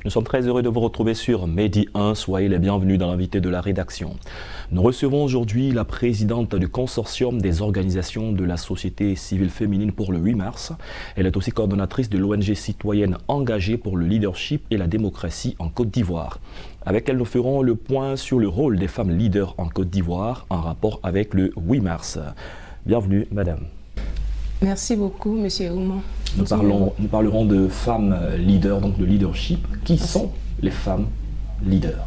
Nous sommes très heureux de vous retrouver sur Medi 1. Soyez les bienvenus dans l'invité de la rédaction. Nous recevons aujourd'hui la présidente du consortium des organisations de la société civile féminine pour le 8 mars. Elle est aussi coordonnatrice de l'ONG citoyenne engagée pour le leadership et la démocratie en Côte d'Ivoire. Avec elle, nous ferons le point sur le rôle des femmes leaders en Côte d'Ivoire en rapport avec le 8 mars. Bienvenue, madame. Merci beaucoup, monsieur Ouman. Nous parlerons de femmes leaders, donc de leadership. Qui sont les femmes leaders?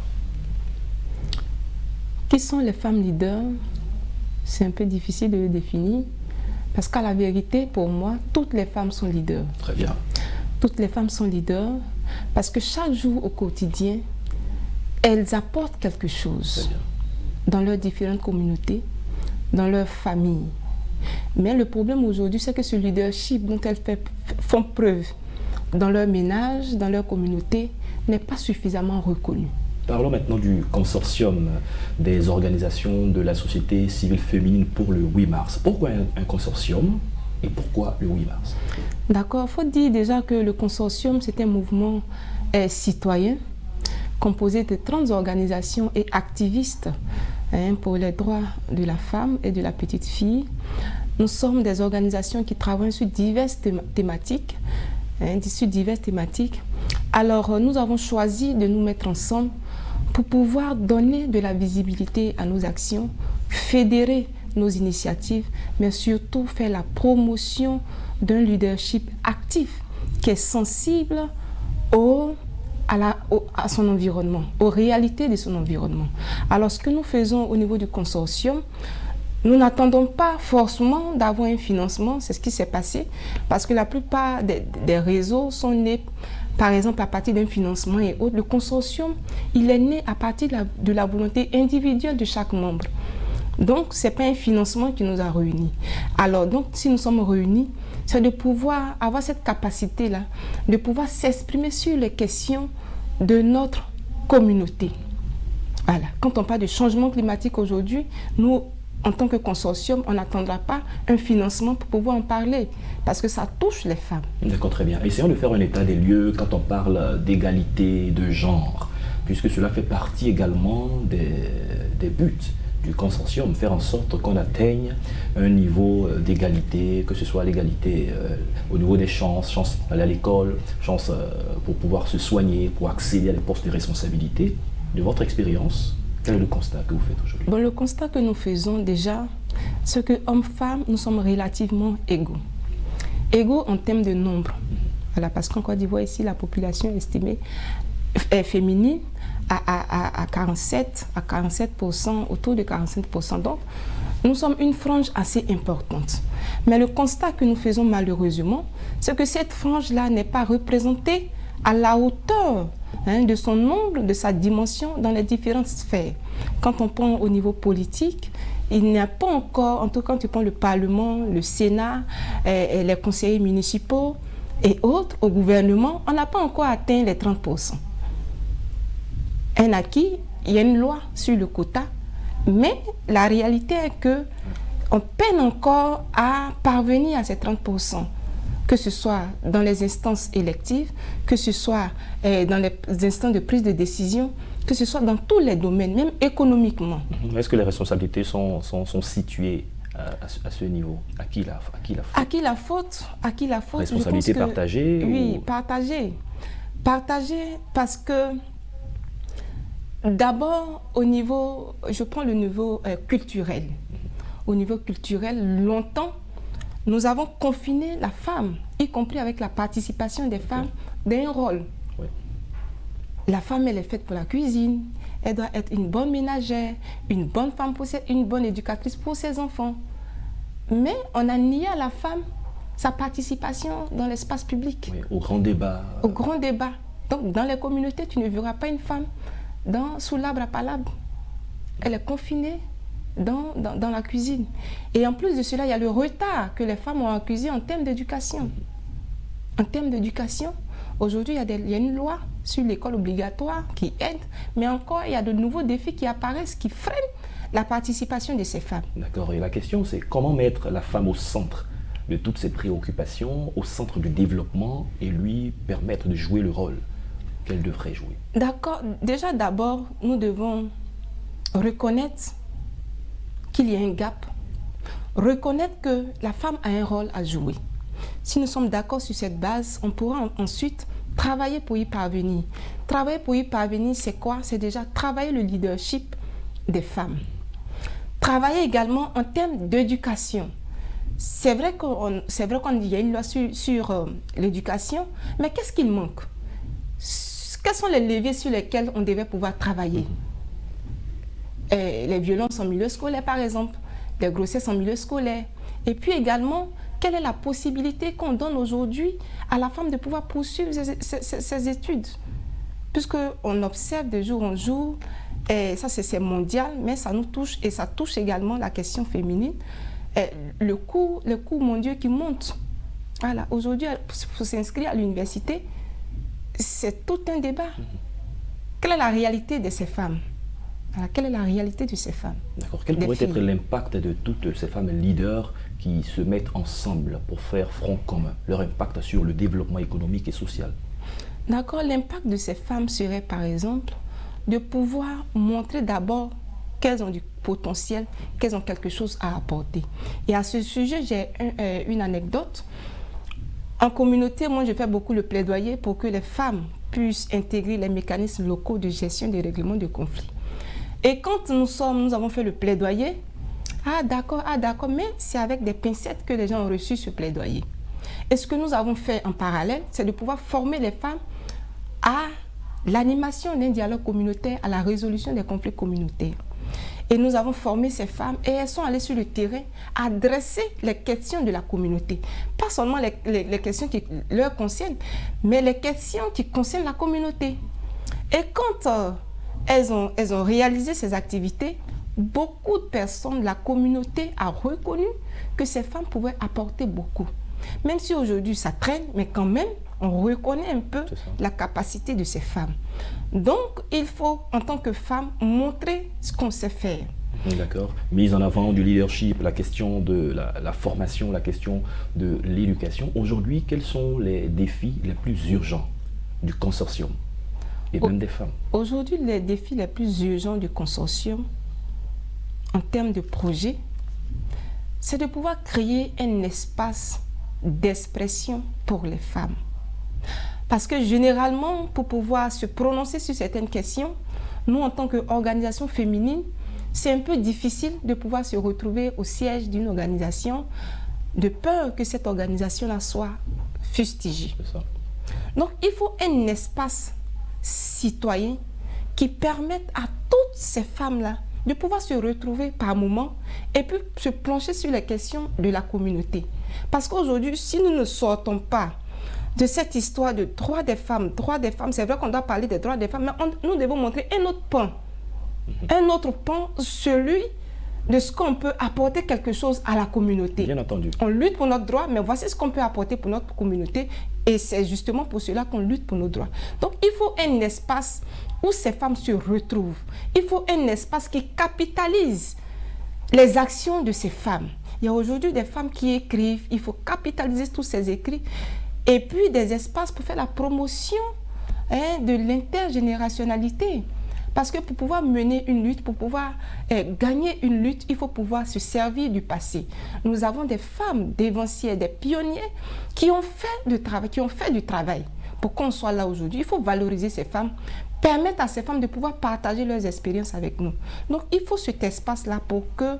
Qui sont les femmes leaders? C'est un peu difficile de le définir, parce qu'à la vérité, pour moi, toutes les femmes sont leaders. Très bien. Toutes les femmes sont leaders, parce que chaque jour au quotidien, elles apportent quelque chose dans leurs différentes communautés, dans leur famille. Mais le problème aujourd'hui, c'est que ce leadership dont elles font preuve dans leur ménage, dans leur communauté, n'est pas suffisamment reconnu. Parlons maintenant du consortium des organisations de la société civile féminine pour le 8 mars. Pourquoi un consortium et pourquoi le 8 mars? D'accord, il faut dire déjà que le consortium, c'est un mouvement citoyen composé de 30 organisations et activistes pour les droits de la femme et de la petite fille. Nous sommes des organisations qui travaillent sur diverses thématiques. Alors, nous avons choisi de nous mettre ensemble pour pouvoir donner de la visibilité à nos actions, fédérer nos initiatives, mais surtout faire la promotion d'un leadership actif qui est sensible à son environnement, aux réalités de son environnement. Alors, ce que nous faisons au niveau du consortium, nous n'attendons pas forcément d'avoir un financement, c'est ce qui s'est passé, parce que la plupart des réseaux sont nés, par exemple, à partir d'un financement et autres. Le consortium, il est né à partir de la volonté individuelle de chaque membre. Donc, ce n'est pas un financement qui nous a réunis. Alors, donc, si nous sommes réunis, c'est de pouvoir avoir cette capacité-là, de pouvoir s'exprimer sur les questions de notre communauté. Voilà. Quand on parle de changement climatique aujourd'hui, nous, en tant que consortium, on n'attendra pas un financement pour pouvoir en parler, parce que ça touche les femmes. D'accord, très bien. Essayons de faire un état des lieux quand on parle d'égalité de genre, puisque cela fait partie également des buts du consortium, faire en sorte qu'on atteigne un niveau d'égalité, que ce soit l'égalité au niveau des chances aller à l'école, chances pour pouvoir se soigner, pour accéder à des postes de responsabilité. De votre expérience, quel est le constat que vous faites aujourd'hui? Bon, le constat que nous faisons déjà, c'est que hommes-femmes, nous sommes relativement égaux. Égaux en termes de nombre. Voilà, parce qu'en Côte d'Ivoire, ici, la population estimée est féminine à 47%, autour de 47%. Donc, nous sommes une frange assez importante. Mais le constat que nous faisons malheureusement, c'est que cette frange-là n'est pas représentée à la hauteur de son nombre, de sa dimension dans les différentes sphères. Quand on prend au niveau politique, il n'y a pas encore, en tout cas quand tu prends le Parlement, le Sénat, les conseillers municipaux et autres au gouvernement, on n'a pas encore atteint les 30%. Un acquis, il y a une loi sur le quota, mais la réalité est qu'on peine encore à parvenir à ces 30%. Que ce soit dans les instances électives, que ce soit dans les instances de prise de décision, que ce soit dans tous les domaines, même économiquement. Est-ce que les responsabilités sont situées à ce niveau? À qui la faute? À qui la faute? Responsabilité partagée? Oui, partagée. Partagée parce que d'abord, je prends le niveau culturel. Au niveau culturel, longtemps, nous avons confiné la femme, y compris avec la participation des femmes, d'un rôle. Oui. La femme, elle est faite pour la cuisine, elle doit être une bonne ménagère, une bonne femme, une bonne éducatrice pour ses enfants. Mais on a nié à la femme sa participation dans l'espace public. Oui, au grand débat. Au grand débat. Donc, dans les communautés, tu ne verras pas une femme sous l'arbre à palabre. Elle est confinée dans la cuisine. Et en plus de cela, il y a le retard que les femmes ont en cuisine en termes d'éducation. En termes d'éducation, aujourd'hui, il y a une loi sur l'école obligatoire qui aide, mais encore, il y a de nouveaux défis qui apparaissent, qui freinent la participation de ces femmes. D'accord. Et la question, c'est comment mettre la femme au centre de toutes ces préoccupations, au centre du développement et lui permettre de jouer le rôle? qu'elle devrait jouer? D'accord. Déjà, d'abord, nous devons reconnaître qu'il y a un gap, reconnaître que la femme a un rôle à jouer. Si nous sommes d'accord sur cette base, on pourra ensuite travailler pour y parvenir. Travailler pour y parvenir, c'est quoi? C'est déjà travailler le leadership des femmes. Travailler également en termes d'éducation. C'est vrai qu'il y a une loi sur l'éducation, mais qu'est-ce qu'il manque? Quels sont les leviers sur lesquels on devait pouvoir travailler? Les violences en milieu scolaire, par exemple, les grossesses en milieu scolaire. Et puis également, quelle est la possibilité qu'on donne aujourd'hui à la femme de pouvoir poursuivre ses études? Puisqu'on observe de jour en jour, et ça c'est mondial, mais ça nous touche et ça touche également la question féminine, le coût mondial qui monte. Voilà, aujourd'hui, pour s'inscrire à l'université, c'est tout un débat. Quelle est la réalité de ces femmes? Alors, quelle est la réalité de ces femmes? D'accord. Quel pourrait être l'impact de toutes ces femmes leaders qui se mettent ensemble pour faire front commun? Leur impact sur le développement économique et social? D'accord. L'impact de ces femmes serait, par exemple, de pouvoir montrer d'abord qu'elles ont du potentiel, qu'elles ont quelque chose à apporter. Et à ce sujet, j'ai une anecdote. En communauté, moi, je fais beaucoup le plaidoyer pour que les femmes puissent intégrer les mécanismes locaux de gestion des règlements de conflits. Et quand nous avons fait le plaidoyer, d'accord, mais c'est avec des pincettes que les gens ont reçu ce plaidoyer. Et ce que nous avons fait en parallèle, c'est de pouvoir former les femmes à l'animation d'un dialogue communautaire, à la résolution des conflits communautaires. Et nous avons formé ces femmes et elles sont allées sur le terrain adresser les questions de la communauté. Pas seulement les questions qui leur concernent, mais les questions qui concernent la communauté. Et quand elles ont réalisé ces activités, beaucoup de personnes de la communauté ont reconnu que ces femmes pouvaient apporter beaucoup. Même si aujourd'hui ça traîne, mais quand même, on reconnaît un peu la capacité de ces femmes. Donc, il faut, en tant que femme, montrer ce qu'on sait faire. D'accord. Mise en avant du leadership, la question de la formation, la question de l'éducation. Aujourd'hui, quels sont les défis les plus urgents du consortium et même des femmes? Aujourd'hui, les défis les plus urgents du consortium, en termes de projet, c'est de pouvoir créer un espace d'expression pour les femmes. Parce que généralement, pour pouvoir se prononcer sur certaines questions, nous, en tant qu'organisation féminine, c'est un peu difficile de pouvoir se retrouver au siège d'une organisation de peur que cette organisation-là soit fustigée. Donc, il faut un espace citoyen qui permette à toutes ces femmes-là de pouvoir se retrouver par moment et puis se pencher sur les questions de la communauté. Parce qu'aujourd'hui, si nous ne sortons pas de cette histoire de droits des femmes, c'est vrai qu'on doit parler des droits des femmes, mais nous devons montrer un autre pan, celui de ce qu'on peut apporter quelque chose à la communauté. Bien entendu. On lutte pour notre droit, mais voici ce qu'on peut apporter pour notre communauté, et c'est justement pour cela qu'on lutte pour nos droits. Donc il faut un espace où ces femmes se retrouvent. Il faut un espace qui capitalise les actions de ces femmes. Il y a aujourd'hui des femmes qui écrivent, il faut capitaliser tous ces écrits, et puis des espaces pour faire la promotion de l'intergénérationnalité. Parce que pour pouvoir mener une lutte, pour pouvoir gagner une lutte, il faut pouvoir se servir du passé. Nous avons des femmes dévancières, des pionniers qui ont fait du travail pour qu'on soit là aujourd'hui. Il faut valoriser ces femmes, permettre à ces femmes de pouvoir partager leurs expériences avec nous. Donc il faut cet espace-là pour que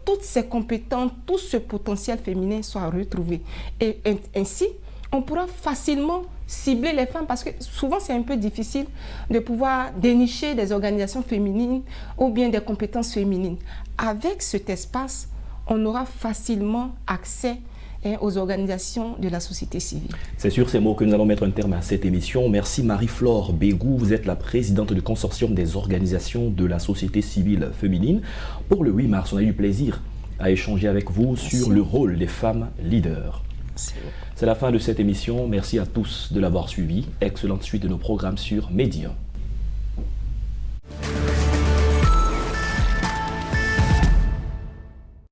toutes ces compétences, tout ce potentiel féminin soit retrouvé. Et ainsi, on pourra facilement cibler les femmes parce que souvent c'est un peu difficile de pouvoir dénicher des organisations féminines ou bien des compétences féminines. Avec cet espace, on aura facilement accès aux organisations de la société civile. C'est sur ces mots que nous allons mettre un terme à cette émission. Merci Marie-Flore Bégou, vous êtes la présidente du consortium des organisations de la société civile féminine. Pour le 8 mars, on a eu du plaisir à échanger avec vous sur le rôle des femmes leaders. C'est la fin de cette émission. Merci à tous de l'avoir suivi. Excellente suite de nos programmes sur Média.